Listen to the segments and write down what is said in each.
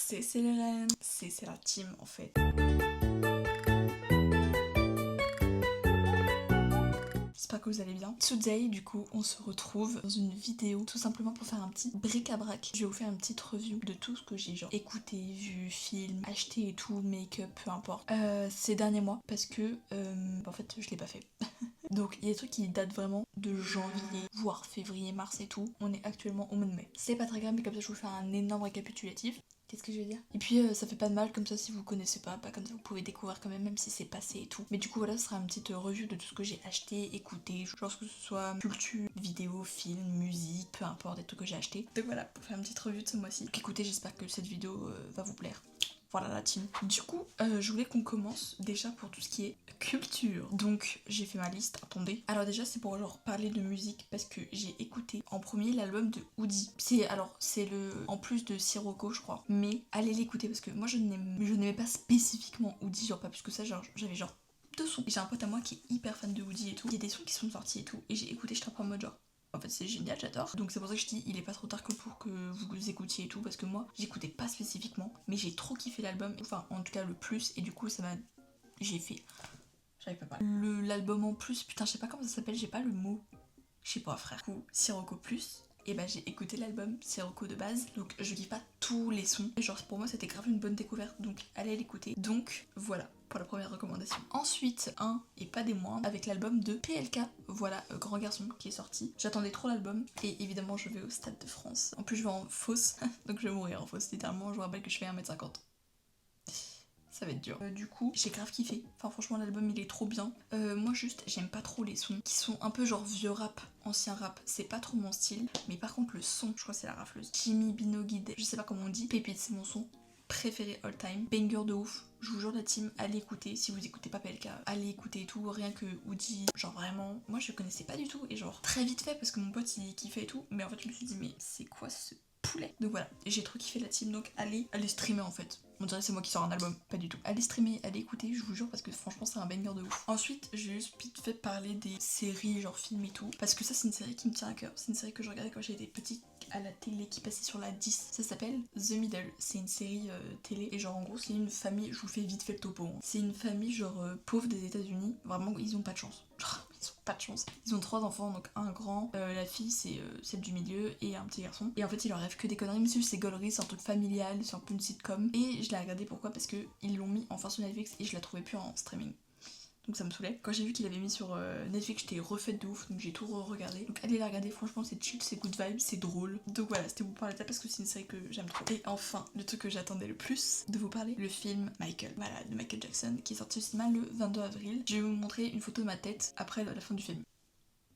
c'est les reines, c'est la team en fait. J'espère que vous allez bien. Today, du coup, on se retrouve dans une vidéo tout simplement pour faire un petit bric-à-brac. Je vais vous faire une petite review de tout ce que j'ai genre écouté, vu, film, acheté et tout, make-up, peu importe, ces derniers mois parce que en fait je l'ai pas fait. Donc il y a des trucs qui datent vraiment de janvier, voire février, mars et tout. On est actuellement au mois de mai. C'est pas très grave, mais comme ça je vous fais un énorme récapitulatif. Qu'est-ce que je veux dire? Et puis ça fait pas de mal comme ça si vous connaissez pas, comme ça vous pouvez découvrir quand même si c'est passé et tout. Mais du coup voilà, ce sera une petite revue de tout ce que j'ai acheté, écouté, genre que ce soit culture, vidéo, film, musique, peu importe, des trucs que j'ai acheté. Donc voilà, pour faire une petite revue de ce mois-ci. Donc écoutez, j'espère que cette vidéo va vous plaire. Voilà la team. Du coup, je voulais qu'on commence déjà pour tout ce qui est culture. Donc j'ai fait ma liste, attendez. Alors déjà c'est pour genre parler de musique parce que j'ai écouté en premier l'album de Woody. C'est le en plus de Sirocco je crois. Mais allez l'écouter parce que moi je n'aimais pas spécifiquement Woody, genre pas plus que ça, genre j'avais genre deux sons. J'ai un pote à moi qui est hyper fan de Woody et tout. Il y a des sons qui sont sortis et tout. Et j'ai écouté, j'étais un peu en mode genre en fait c'est génial, j'adore. Donc c'est pour ça que je dis il est pas trop tard que pour que vous écoutiez et tout. Parce que moi j'écoutais pas spécifiquement. Mais j'ai trop kiffé l'album. Enfin en tout cas le plus. Et du coup ça m'a... J'ai fait... J'avais pas parlé. L'album en plus, putain je sais pas comment ça s'appelle, j'ai pas le mot. Je sais pas frère. Du coup Sirocco plus. Et bah j'ai écouté l'album Sirocco de base. Donc je kiffe pas tous les sons. Genre pour moi c'était grave une bonne découverte. Donc allez l'écouter. Donc voilà pour la première recommandation. Ensuite, un et pas des moindres, avec l'album de PLK, voilà, Grand Garçon, qui est sorti. J'attendais trop l'album, et évidemment je vais au Stade de France. En plus je vais en fosse, donc je vais mourir en fosse, littéralement, je vous rappelle que je fais 1m50. Ça va être dur. Du coup, j'ai grave kiffé. Enfin, franchement, l'album il est trop bien. Moi, juste, j'aime pas trop les sons qui sont un peu genre vieux rap, ancien rap. C'est pas trop mon style. Mais par contre, le son, je crois que c'est la rafleuse. Jimmy Binogide, je sais pas comment on dit. Pépite, c'est mon son préféré all time. Banger de ouf. Je vous jure la team, allez écouter. Si vous écoutez pas PLK, allez écouter et tout. Rien que Woody, genre vraiment, moi je connaissais pas du tout. Et genre très vite fait parce que mon pote il kiffait et tout. Mais en fait je me suis dit mais c'est quoi ce poulet? Donc voilà, j'ai trop kiffé la team. Donc allez streamer en fait. On dirait que c'est moi qui sors un album, pas du tout. Allez streamer, allez écouter, je vous jure, parce que franchement c'est un banger de ouf. Ensuite, j'ai juste vite fait parler des séries, genre films et tout, parce que ça c'est une série qui me tient à cœur. C'est une série que je regardais quand j'étais petite à la télé qui passait sur la 10. Ça s'appelle The Middle. C'est une série télé et genre en gros c'est une famille, je vous fais vite fait le topo. Hein. C'est une famille genre pauvre des États-Unis. Vraiment ils ont pas de chance. Genre, ils ont pas de chance. Ils ont 3 enfants, donc un grand, la fille c'est celle du milieu et un petit garçon. Et en fait il leur rêve que des conneries, mais c'est gaulerie, c'est un truc familial, c'est un peu une sitcom. Et je l'ai regardé pourquoi? Parce que ils l'ont mis enfin sur Netflix et je la trouvais plus en streaming. Donc ça me saoulait. Quand j'ai vu qu'il avait mis sur Netflix, j'étais refaite de ouf, donc j'ai tout re-regardé. Donc allez la regarder, franchement c'est chill, c'est good vibe, c'est drôle. Donc voilà, c'était vous parler de ça parce que c'est une série que j'aime trop. Et enfin, le truc que j'attendais le plus de vous parler, le film Michael. Voilà, de Michael Jackson, qui est sorti au cinéma le 22 avril. Je vais vous montrer une photo de ma tête après la fin du film.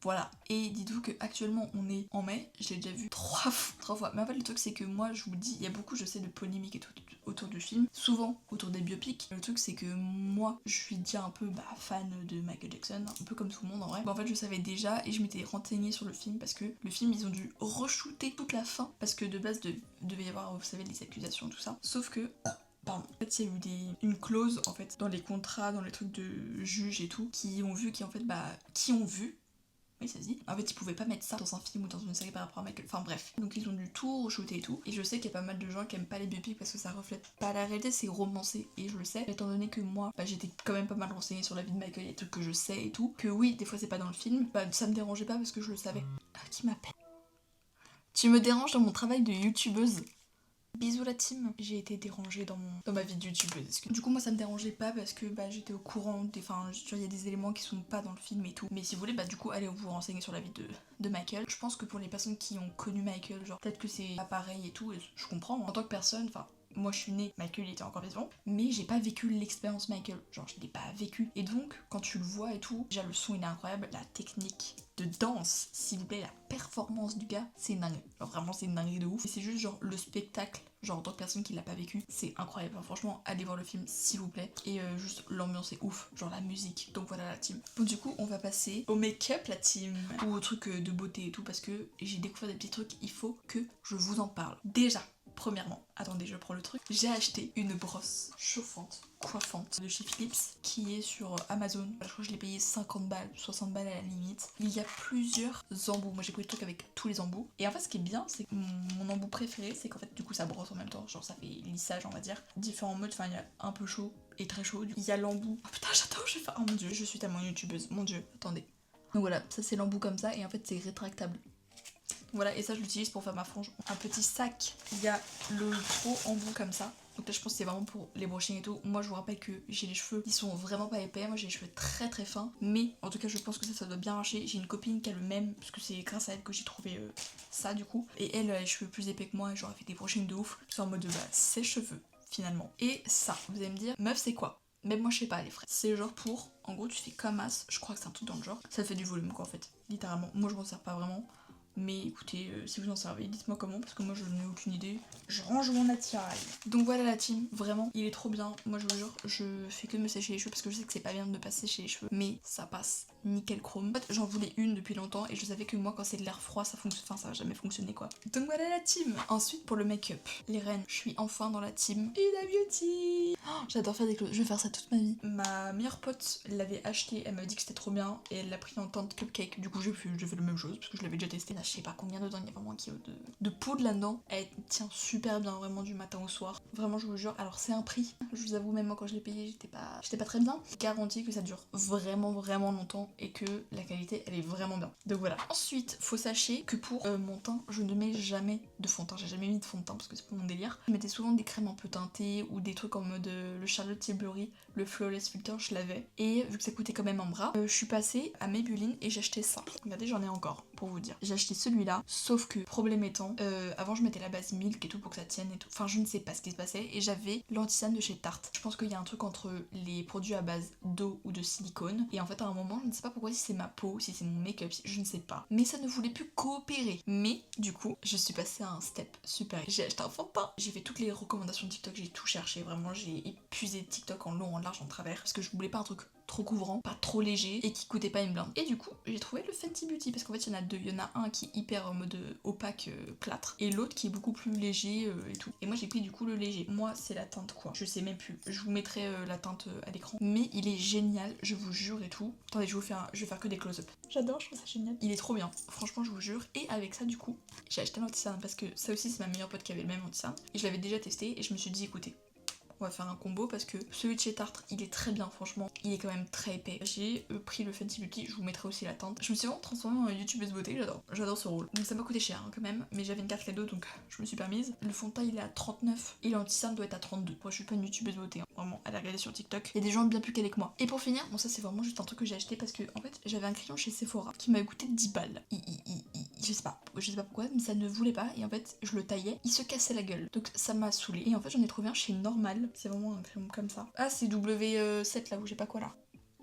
Voilà. Et dites-vous qu'actuellement on est en mai, je l'ai déjà vu 3 fois. Mais en fait le truc c'est que moi je vous dis, il y a beaucoup je sais de polémiques et tout autour du film, souvent autour des biopics. Le truc c'est que moi je suis déjà un peu fan de Michael Jackson, un peu comme tout le monde en vrai. En fait je savais déjà et je m'étais renseignée sur le film parce que le film ils ont dû re-shooter toute la fin parce que de base devait y avoir, vous savez, les accusations tout ça. Sauf que pardon. En fait, il y a eu une clause en fait dans les contrats, dans les trucs de juges et tout, qui ont vu, qui ont vu. Oui, ça se dit. En fait, ils pouvaient pas mettre ça dans un film ou dans une série par rapport à Michael. Enfin bref. Donc ils ont dû tout re-shooter et tout. Et je sais qu'il y a pas mal de gens qui aiment pas les biopics parce que ça reflète pas la réalité, c'est romancé. Et je le sais, étant donné que moi, j'étais quand même pas mal renseignée sur la vie de Michael et des trucs que je sais et tout. Que oui, des fois c'est pas dans le film. Ça me dérangeait pas parce que je le savais. Ah, qui m'appelle? Tu me déranges dans mon travail de youtubeuse. Bisous la team. J'ai été dérangée dans ma vie de youtubeuse. Du coup moi ça me dérangeait pas parce que j'étais au courant il y a des éléments qui sont pas dans le film et tout. Mais si vous voulez du coup allez vous renseigner sur la vie de Michael. Je pense que pour les personnes qui ont connu Michael, genre peut-être que c'est pas pareil et tout, et je comprends. En tant que personne, moi je suis née, Michael il était encore vivant, mais j'ai pas vécu l'expérience Michael, genre je l'ai pas vécu. Et donc quand tu le vois et tout, déjà le son il est incroyable, la technique de danse, s'il vous plaît, la performance du gars, c'est une dinguerie. Genre vraiment c'est une dinguerie de ouf. Et c'est juste genre le spectacle, genre en tant que personne qui l'a pas vécu, c'est incroyable. Enfin, franchement, allez voir le film s'il vous plaît. Et juste l'ambiance est ouf, genre la musique. Donc voilà la team. Bon du coup on va passer au make-up la team, ou au truc de beauté et tout parce que j'ai découvert des petits trucs, il faut que je vous en parle. Déjà, Premièrement, attendez, je prends le truc. J'ai acheté une brosse chauffante, coiffante de chez Philips qui est sur Amazon. Je crois que je l'ai payé 50 balles, 60 balles à la limite. Il y a plusieurs embouts. Moi j'ai pris le truc avec tous les embouts. Et en fait, ce qui est bien, c'est que mon embout préféré, c'est qu'en fait, du coup, ça brosse en même temps. Genre, ça fait lissage, on va dire. Différents modes. Enfin, il y a un peu chaud et très chaud. Il y a l'embout. Oh putain, j'adore, je vais faire. Oh mon dieu, je suis tellement youtubeuse. Mon dieu, attendez. Donc voilà, ça c'est l'embout comme ça. Et en fait, c'est rétractable. Voilà, et ça je l'utilise pour faire ma frange. Un petit sac, il y a le gros embout comme ça. Donc là je pense que c'est vraiment pour les brushings et tout. Moi je vous rappelle que j'ai les cheveux, ils sont vraiment pas épais. Moi j'ai les cheveux très très fins. Mais en tout cas je pense que ça doit bien marcher. J'ai une copine qui a le même, parce que c'est grâce à elle que j'ai trouvé ça du coup. Et elle a les cheveux plus épais que moi et j'aurais fait des brushings de ouf. C'est en mode de bah, ses cheveux finalement. Et ça, vous allez me dire, meuf c'est quoi? Même moi je sais pas les frais. C'est genre pour, en gros tu fais comme as, je crois que c'est un truc dans le genre. Ça fait du volume quoi en fait, littéralement. Moi je m'en sers pas vraiment. Mais écoutez, si vous en servez, dites-moi comment, parce que moi je n'ai aucune idée. Je range mon attirail. Donc voilà la team, vraiment, il est trop bien. Moi je vous jure, je fais que me sécher les cheveux parce que je sais que c'est pas bien de me passer sécher les cheveux. Mais ça passe nickel chrome. En fait, j'en voulais une depuis longtemps et je savais que moi quand c'est de l'air froid, ça fonctionne. Enfin, ça va jamais fonctionner quoi. Donc voilà la team. Ensuite pour le make-up, les reines, je suis enfin dans la team Huda Beauty. Oh, j'adore faire des closes, je vais faire ça toute ma vie. Ma meilleure pote l'avait acheté, elle m'a dit que c'était trop bien et elle l'a pris en teinte cupcake. Du coup j'ai fait la même chose parce que je l'avais déjà testé. Là, je sais pas combien dedans, il y a vraiment un kilo de poudre là-dedans. Elle tient super bien vraiment du matin au soir. Vraiment je vous jure. Alors c'est un prix. Je vous avoue même moi quand je l'ai payé j'étais pas très bien. Garantie que ça dure vraiment longtemps et que la qualité elle est vraiment bien. Donc voilà. Ensuite faut sachez que pour mon teint je ne mets jamais de fond de teint. J'ai jamais mis de fond de teint parce que c'est pas mon délire. Je mettais souvent des crèmes un peu teintées ou des trucs en mode le Charlotte Tilbury, le Flawless Filter je l'avais. Et vu que ça coûtait quand même un bras, je suis passée à Maybelline et j'ai acheté ça. Regardez j'en ai encore pour vous dire. J'ai acheté celui-là, sauf que problème étant, avant je mettais la base Milk et tout pour que ça tienne et tout. Enfin je ne sais pas ce qui se passait et j'avais l'anti-cerne de chez Tarte. Je pense qu'il y a un truc entre les produits à base d'eau ou de silicone et en fait à un moment je ne sais pas pourquoi, si c'est ma peau, si c'est mon make-up, je ne sais pas. Mais ça ne voulait plus coopérer. Mais du coup je suis passée à un step super. J'ai acheté un fond de teint. J'ai fait toutes les recommandations de TikTok, j'ai tout cherché vraiment, j'ai épuisé TikTok en long, en large, en travers parce que je voulais pas un truc trop couvrant, pas trop léger et qui coûtait pas une blinde. Et du coup, j'ai trouvé le Fenty Beauty parce qu'en fait, il y en a deux. Il y en a un qui est hyper en mode opaque, plâtre, et l'autre qui est beaucoup plus léger et tout. Et moi, j'ai pris du coup le léger. Moi, c'est la teinte quoi. Je sais même plus. Je vous mettrai la teinte à l'écran. Mais il est génial, je vous jure et tout. Attendez, je vais faire que des close-up. J'adore, je trouve ça génial. Il est trop bien. Franchement, je vous jure. Et avec ça, du coup, j'ai acheté l'anti-cerne parce que ça aussi, c'est ma meilleure pote qui avait le même anti-cerne. Et je l'avais déjà testé et je me suis dit, écoutez, on va faire un combo parce que celui de chez Tarte il est très bien franchement, il est quand même très épais. J'ai pris le Fenty Beauty, je vous mettrai aussi la teinte. Je me suis vraiment transformée en youtubeuse beauté, j'adore ce rôle. Donc ça m'a coûté cher hein, quand même, mais j'avais une carte cadeau donc je me suis permise. Le fond de teint il est à 39 et l'anti-cerne doit être à 32. Moi je suis pas une youtubeuse beauté, hein. Vraiment, allez regarder sur TikTok. Il y a des gens bien plus calés que moi. Et pour finir, bon ça c'est vraiment juste un truc que j'ai acheté parce que en fait j'avais un crayon chez Sephora qui m'a coûté 10 balles. Je sais pas pourquoi, mais ça ne voulait pas et en fait je le taillais, il se cassait la gueule. Donc ça m'a saoulé. Et en fait j'en ai trouvé un chez Normal, c'est vraiment un crayon comme ça. Ah c'est W7 là ou j'ai pas quoi là.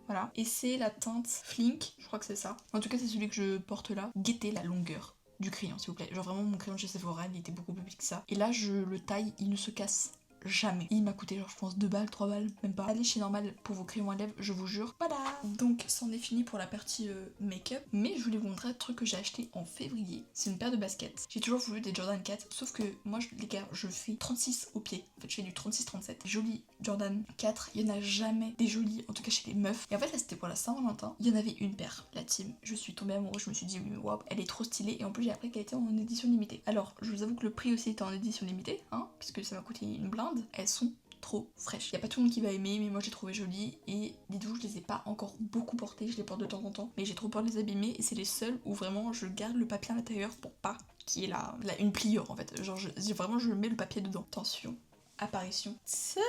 Voilà. Et c'est la teinte Flink, je crois que c'est ça. En tout cas c'est celui que je porte là. Guettez la longueur du crayon s'il vous plaît. Genre vraiment mon crayon chez Sephora il était beaucoup plus petit que ça. Et là je le taille, il ne se casse jamais. Il m'a coûté genre je pense 2 balles, 3 balles, même pas. Allez chez Normal pour vos crayons à lèvres, je vous jure. Voilà. Donc c'en est fini pour la partie make-up. Mais je voulais vous montrer un truc que j'ai acheté en février. C'est une paire de baskets. J'ai toujours voulu des Jordan 4, sauf que moi les gars je fais 36 au pied. En fait je fais du 36-37. Jolis Jordan 4, il y en a jamais des jolis, en tout cas chez les meufs. Et en fait là c'était pour la Saint-Valentin. Il y en avait une paire, la team. Je suis tombée amoureuse, je me suis dit oui waouh, elle est trop stylée. Et en plus j'ai appris qu'elle était en édition limitée. Alors je vous avoue que le prix aussi était en édition limitée, hein, parce que ça m'a coûté une blinde. Elles sont trop fraîches. Y a pas tout le monde qui va aimer, mais moi j'ai trouvé jolies et dites-vous, je les ai pas encore beaucoup portées, je les porte de temps en temps, mais j'ai trop peur de les abîmer et c'est les seules où vraiment je garde le papier à l'intérieur pour pas qu'il y ait là une pliure en fait. Genre vraiment je mets le papier dedans. Attention, apparition. Tada,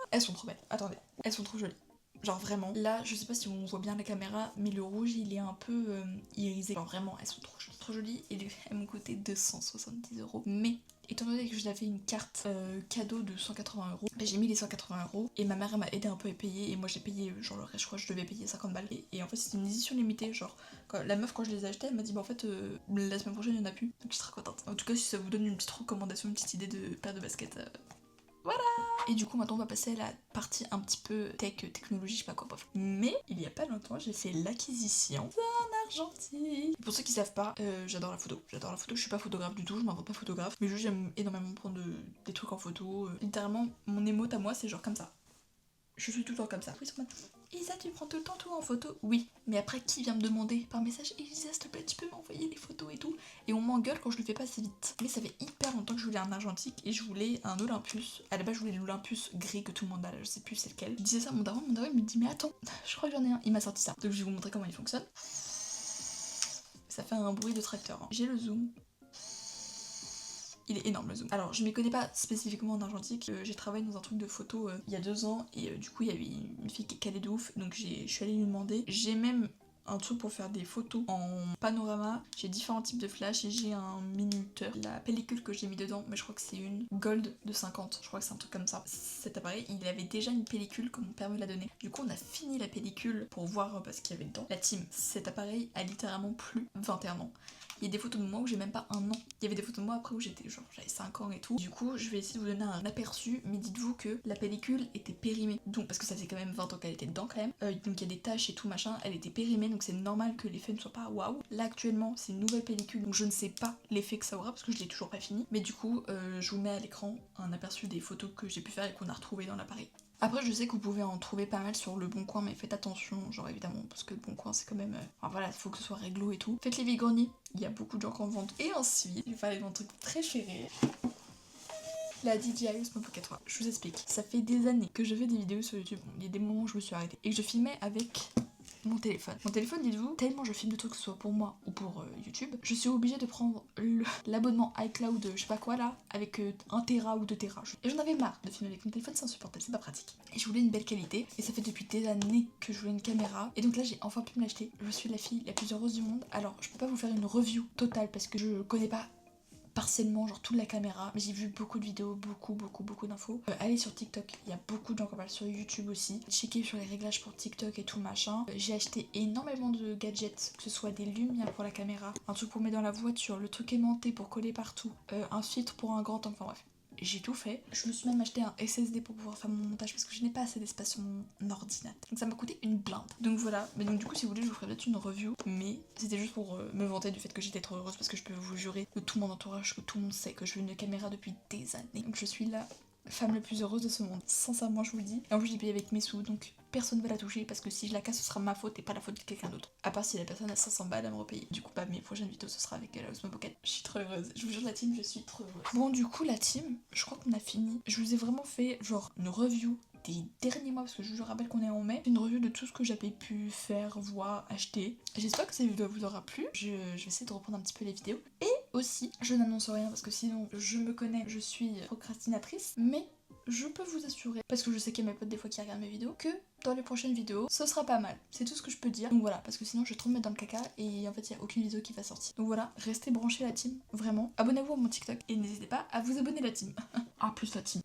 elles sont trop belles. Attendez, elles sont trop jolies. Genre vraiment, là je sais pas si on voit bien la caméra, mais le rouge il est un peu irisé. Genre vraiment, elles sont trop jolies et elles m'ont coûté 270€. Mais étant donné que je l'avais une carte cadeau de 180€, bah, j'ai mis les 180€ et ma mère elle m'a aidé un peu à payer et moi j'ai payé genre le reste, je crois que je devais payer 50 balles. Et en fait c'était une édition limitée, genre la meuf quand je les ai achetées elle m'a dit bah en fait la semaine prochaine il y en a plus, donc je suis très contente. En tout cas si ça vous donne une petite recommandation, une petite idée de paire de baskets, voilà. Et du coup maintenant on va passer à la partie un petit peu technologie, je sais pas quoi, bref. Mais il y a pas longtemps j'ai fait l'acquisition d'un argentique. Pour ceux qui savent pas, j'adore la photo. J'adore la photo, je suis pas photographe du tout, je m'invente pas photographe. Mais juste j'aime énormément prendre des trucs en photo. Littéralement, mon émote à moi c'est genre comme ça. Je suis tout le temps comme ça. Isa, tu prends tout le temps tout en photo? Oui. Mais après, qui vient me demander par message, Isa, s'il te plaît, tu peux m'envoyer les photos et tout? Et on m'engueule quand je le fais pas assez vite. Mais ça fait hyper longtemps que je voulais un argentique et je voulais un Olympus. À la base, je voulais l'Olympus gris que tout le monde a, là, je sais plus c'est lequel. Je disais ça à mon daron il me dit, mais attends, je crois que j'en ai un. Il m'a sorti ça. Donc je vais vous montrer comment il fonctionne. Ça fait un bruit de tracteur. Hein. J'ai le zoom. Il est énorme le zoom. Alors je m'y connais pas spécifiquement en argentique, j'ai travaillé dans un truc de photo il y a 2 ans et du coup il y avait une fille qui est calée de ouf donc je suis allée lui demander. J'ai même un truc pour faire des photos en panorama, j'ai différents types de flash et j'ai un minuteur. La pellicule que j'ai mis dedans, mais je crois que c'est une Gold de 50, je crois que c'est un truc comme ça. Cet appareil, il avait déjà une pellicule comme mon père me l'a donné. Du coup on a fini la pellicule pour voir ce qu'il y avait dedans. La team, cet appareil a littéralement plus 21 ans. Il y a des photos de moi où j'ai même pas 1 an. Il y avait des photos de moi après où j'avais 5 ans et tout. Du coup, je vais essayer de vous donner un aperçu, mais dites-vous que la pellicule était périmée. Donc, parce que ça faisait quand même 20 ans qu'elle était dedans quand même. Donc il y a des taches et tout machin, elle était périmée, donc c'est normal que l'effet ne soit pas waouh. Là actuellement, c'est une nouvelle pellicule, donc je ne sais pas l'effet que ça aura parce que je l'ai toujours pas fini. Mais du coup, je vous mets à l'écran un aperçu des photos que j'ai pu faire et qu'on a retrouvées dans l'appareil. Après, je sais que vous pouvez en trouver pas mal sur Le Bon Coin, mais faites attention, genre évidemment, parce que Le Bon Coin c'est quand même. Enfin voilà, il faut que ce soit réglo et tout. Faites les vide-greniers, il y a beaucoup de gens qui en vendent. Et ensuite, il fallait mon truc très chéri. La DJI Osmo Pocket 3. Je vous explique. Ça fait des années que je fais des vidéos sur YouTube. Il y a des moments où je me suis arrêtée et que je filmais avec mon téléphone. Mon téléphone, dites-vous, tellement je filme de trucs, que ce soit pour moi ou pour YouTube, je suis obligée de prendre l'abonnement iCloud, je sais pas quoi là, avec 1 Tera ou 2 Tera. Et j'en avais marre de filmer avec mon téléphone, c'est insupportable, c'est pas pratique. Et je voulais une belle qualité, et ça fait depuis des années que je voulais une caméra. Et donc là, j'ai enfin pu me l'acheter. Je suis la fille la plus heureuse du monde. Alors, je peux pas vous faire une review totale parce que je connais pas partiellement genre toute la caméra, mais j'ai vu beaucoup de vidéos, beaucoup d'infos. Allez sur TikTok, il y a beaucoup de gens qui en parlent, sur YouTube aussi. Checkez sur les réglages pour TikTok et tout machin. J'ai acheté énormément de gadgets, que ce soit des lumières pour la caméra, un truc pour mettre dans la voiture, le truc aimanté pour coller partout, un filtre pour un grand angle, enfin bref. J'ai tout fait. Je me suis même acheté un SSD pour pouvoir faire mon montage parce que je n'ai pas assez d'espace sur mon ordinateur. Donc ça m'a coûté une blinde. Donc voilà. Mais donc du coup si vous voulez je vous ferai peut-être une review. Mais c'était juste pour me vanter du fait que j'étais trop heureuse parce que je peux vous jurer de tout mon entourage que tout le monde sait que je veux une caméra depuis des années. Donc je suis la femme la plus heureuse de ce monde. Sincèrement je vous le dis. Et en plus j'ai payé avec mes sous donc personne ne va la toucher parce que si je la casse ce sera ma faute et pas la faute de quelqu'un d'autre. À part si la personne a 500 balles à me repayer. Du coup mes prochaines vidéos ce sera avec la Osmo Pocket. Je suis trop heureuse. Je vous jure la team je suis trop heureuse. Bon du coup la team je crois qu'on a fini. Je vous ai vraiment fait genre une review des derniers mois parce que je vous rappelle qu'on est en mai. Une review de tout ce que j'avais pu faire, voir, acheter. J'espère que cette vidéo vous aura plu. Je vais essayer de reprendre un petit peu les vidéos. Et aussi je n'annonce rien parce que sinon je me connais, je suis procrastinatrice. Mais je peux vous assurer, parce que je sais qu'il y a mes potes des fois qui regardent mes vidéos, que dans les prochaines vidéos, ce sera pas mal. C'est tout ce que je peux dire. Donc voilà, parce que sinon je vais trop me mettre dans le caca et en fait il n'y a aucune vidéo qui va sortir. Donc voilà, restez branchés la team, vraiment. Abonnez-vous à mon TikTok et n'hésitez pas à vous abonner la team. Ah, plus la team.